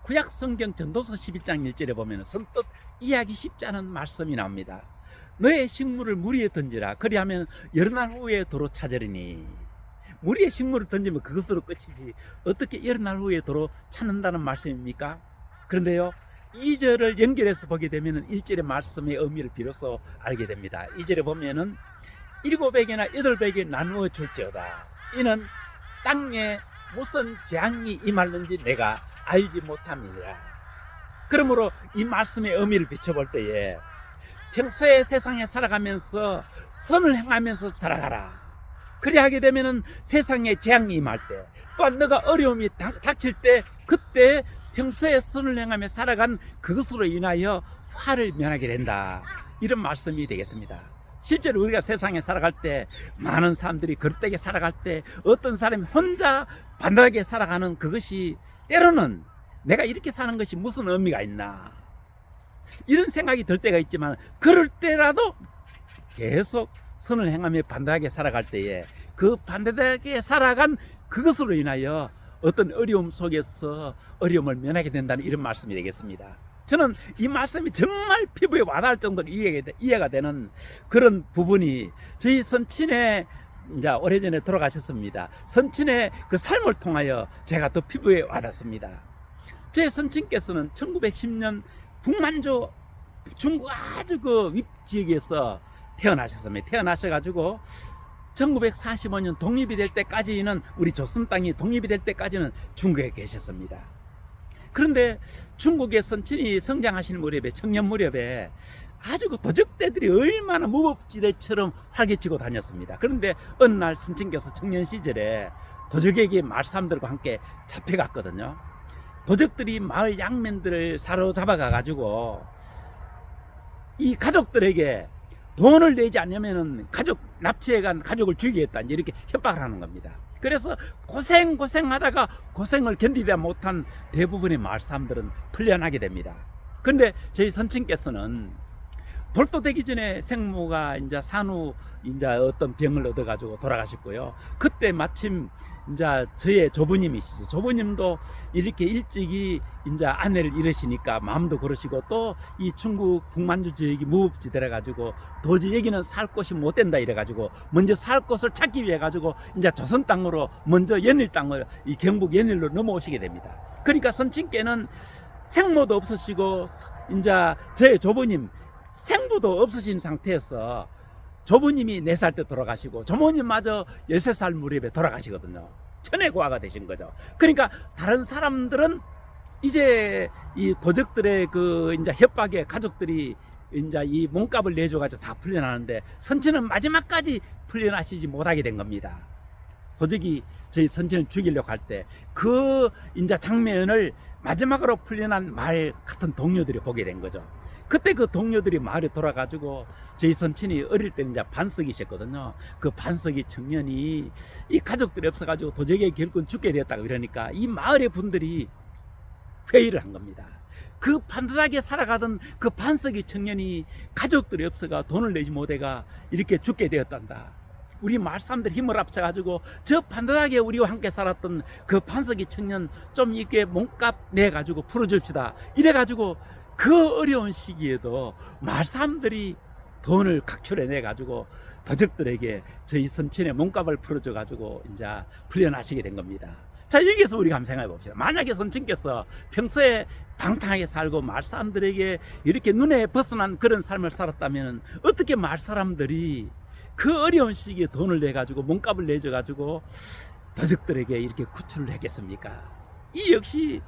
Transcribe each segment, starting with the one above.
구약 성경 전도서 11장 1절에 보면 선뜻 이해하기 쉽지 않은 말씀이 나옵니다. 너의 식물을 물 위에 던지라. 그리하면 여러 날 후에 도로 찾으리니. 물 위에 식물을 던지면 그것으로 끝이지 어떻게 여러 날 후에 도로 찾는다는 말씀입니까? 그런데요, 2절을 연결해서 보게 되면 1절의 말씀의 의미를 비로소 알게 됩니다. 2절에 보면은 700이나 800이 나누어 줄지어다. 이는 땅에 무슨 재앙이 임하는지 내가 알지 못함이니라. 그러므로 이 말씀의 의미를 비춰볼 때에 평소에 세상에 살아가면서 선을 행하면서 살아가라. 그리 하게 되면은 세상에 재앙이 임할 때, 또한 너가 어려움이 닥칠 때, 그때 평소에 선을 행하며 살아간 그것으로 인하여 화를 면하게 된다. 이런 말씀이 되겠습니다. 실제로 우리가 세상에 살아갈 때, 많은 사람들이 거룩되게 살아갈 때, 어떤 사람이 혼자 반듯하게 살아가는 그것이 때로는 내가 이렇게 사는 것이 무슨 의미가 있나, 이런 생각이 들 때가 있지만, 그럴 때라도 계속 선을 행하며 반듯하게 살아갈 때에 그 반듯하게 살아간 그것으로 인하여 어떤 어려움 속에서 어려움을 면하게 된다는 이런 말씀이 되겠습니다. 저는 이 말씀이 정말 피부에 와닿을 정도로 이해가 되는 그런 부분이, 저희 선친의 이제 오래전에 돌아가셨습니다. 선친의 그 삶을 통하여 제가 더 피부에 와닿습니다. 제 선친께서는 1910년 북만주 중국 아주 그 윗지역에서 태어나셨습니다. 태어나셔가지고 1945년 독립이 될 때까지는, 우리 조선 땅이 독립이 될 때까지는 중국에 계셨습니다. 그런데 중국의 선친이 성장하시는 무렵에, 청년 무렵에 아주 그 도적대들이 얼마나 무법지대처럼 활개치고 다녔습니다. 그런데 어느 날 선친께서 청년 시절에 도적에게 마을 사람들과 함께 잡혀갔거든요. 도적들이 마을 양면들을 사로잡아 가가지고 이 가족들에게 돈을 내지 않으면 가족 납치해간 가족을 죽이겠다, 이렇게 협박을 하는 겁니다. 그래서 고생하다가 고생을 견디다 못한 대부분의 마을 사람들은 풀려나게 됩니다. 그런데 저희 선친께서는 돌도 되기 전에 생모가 이제 산후 이제 어떤 병을 얻어가지고 돌아가셨고요. 그때 마침 이제 저의 조부님이시죠. 조부님도 이렇게 일찍이 이제 아내를 잃으시니까 마음도 그러시고, 또 이 중국 북만주 지역이 무법지대라 가지고 도저히 여기는 살 곳이 못 된다 이래 가지고 먼저 살 곳을 찾기 위해 가지고 이제 조선 땅으로, 먼저 연일 땅을, 이 경북 연일로 넘어오시게 됩니다. 그러니까 선친께는 생모도 없으시고 이제 저의 조부님 생부도 없으신 상태에서, 조부님이 4살 때 돌아가시고 조모님마저 13살 무렵에 돌아가시거든요. 천혜고아가 되신 거죠. 그러니까 다른 사람들은 이제 이 도적들의 그 이제 협박에 가족들이 이제 이 몸값을 내줘가지고 다 풀려나는데, 선친은 마지막까지 풀려나시지 못하게 된 겁니다. 도적이 저희 선친을 죽이려고 할 때 그 이제 장면을 마지막으로 풀려난 말 같은 동료들이 보게 된 거죠. 그때 그 동료들이 마을에 돌아가지고, 저희 선친이 어릴 때는 이제 반석이셨거든요. 그 반석이 청년이 이 가족들이 없어가지고 도적에 결국 죽게 되었다고 이러니까 이 마을의 분들이 회의를 한 겁니다. 그 반듯하게 살아가던 그 반석이 청년이 가족들이 없어가 돈을 내지 못해가 이렇게 죽게 되었단다. 우리 마을 사람들이 힘을 합쳐가지고 저 반듯하게 우리와 함께 살았던 그 반석이 청년 좀 이렇게 몸값 내가지고 풀어줍시다. 이래가지고 그 어려운 시기에도 마을 사람들이 돈을 각출해 가지고 도적들에게 저희 선친의 몸값을 풀어줘 가지고 이제 풀려나시게 된 겁니다. 자, 여기에서 우리가 한번 생각해 봅시다. 만약에 선친께서 평소에 방탕하게 살고 마을 사람들에게 이렇게 눈에 벗어난 그런 삶을 살았다면, 어떻게 마을 사람들이 그 어려운 시기에 돈을 내 가지고 몸값을 내줘 가지고 도적들에게 이렇게 구출을 했겠습니까? 이 역시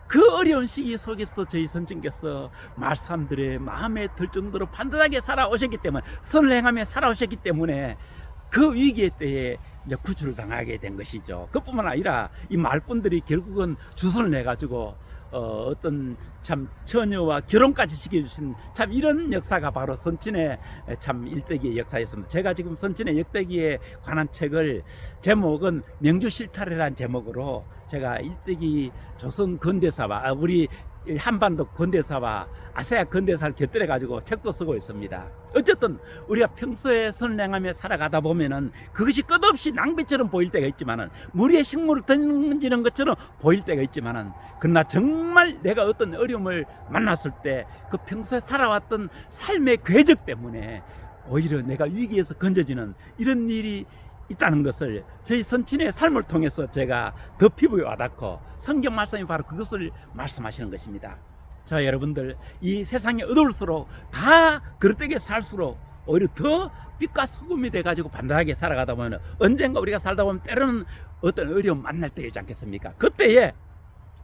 그 어려운 시기 속에서 저희 선친께서 마을 사람들의 마음에 들 정도로 반듯하게 살아오셨기 때문에, 선을 행하며 살아오셨기 때문에 그 위기의 때에 이제 구출을 당하게 된 것이죠. 그뿐만 아니라 이 마을 분들이 결국은 주선을 내 가지고 어떤 참 처녀와 결혼까지 시켜주신 참 이런 역사가 바로 선친의 참 일대기의 역사였습니다. 제가 지금 선친의 역대기에 관한 책을, 제목은 명주실타래라는 제목으로 제가 일대기 조선 근대사와 우리 이 한반도 근대사와 아시아 근대사를 곁들여 가지고 책도 쓰고 있습니다. 어쨌든 우리가 평소에 선행하며 살아가다 보면은 그것이 끝없이 낭비처럼 보일 때가 있지만은 무리의 식물을 던지는 것처럼 보일 때가 있지만은 그러나 정말 내가 어떤 어려움을 만났을 때 그 평소에 살아왔던 삶의 궤적 때문에 오히려 내가 위기에서 건져지는 이런 일이 있다는 것을 저희 선친의 삶을 통해서 제가 더 피부에 와닿고 성경 말씀이 바로 그것을 말씀하시는 것입니다. 자, 여러분들 이 세상이 어두울수록 다 그릇되게 살수록 오히려 더 빛과 소금이 돼가지고 반듯하게 살아가다 보면 언젠가 우리가 살다 보면 때로는 어떤 어려움 만날 때이지 않겠습니까?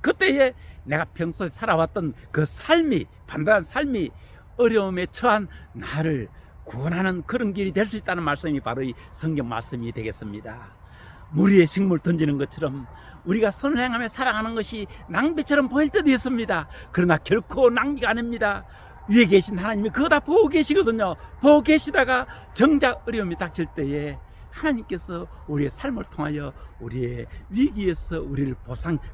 그때에 내가 평소에 살아왔던 그 삶이 반듯한 삶이 어려움에 처한 나를 구원하는 그런 길이 될 수 있다는 말씀이 바로 이 성경 말씀이 되겠습니다. 무리의 식물 던지는 것처럼 우리가 선행하며 살아가는 것이 낭비처럼 보일 때도 있습니다. 그러나 결코 낭비가 아닙니다. 위에 계신 하나님이 그거 다 보고 계시거든요. 보고 계시다가 정작 어려움이 닥칠 때에 하나님께서 우리의 삶을 통하여 우리의 위기에서 우리를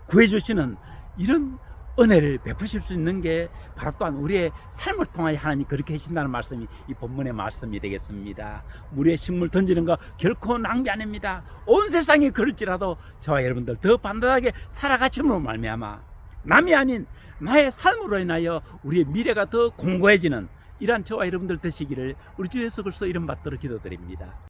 구해 주시는 이런 은혜를 베푸실 수 있는 게 바로 또한 우리의 삶을 통하여 하나님 그렇게 해주신다는 말씀이 이 본문의 말씀이 되겠습니다. 무리의 식물 던지는 거 결코 낭비 아닙니다. 온 세상이 그럴지라도 저와 여러분들 더 반듯하게 살아가심으로 말미암아 남이 아닌 나의 삶으로 인하여 우리의 미래가 더 공고해지는 이러한 저와 여러분들 되시기를 우리 주 예수 그리스도 이름 받들어 기도드립니다.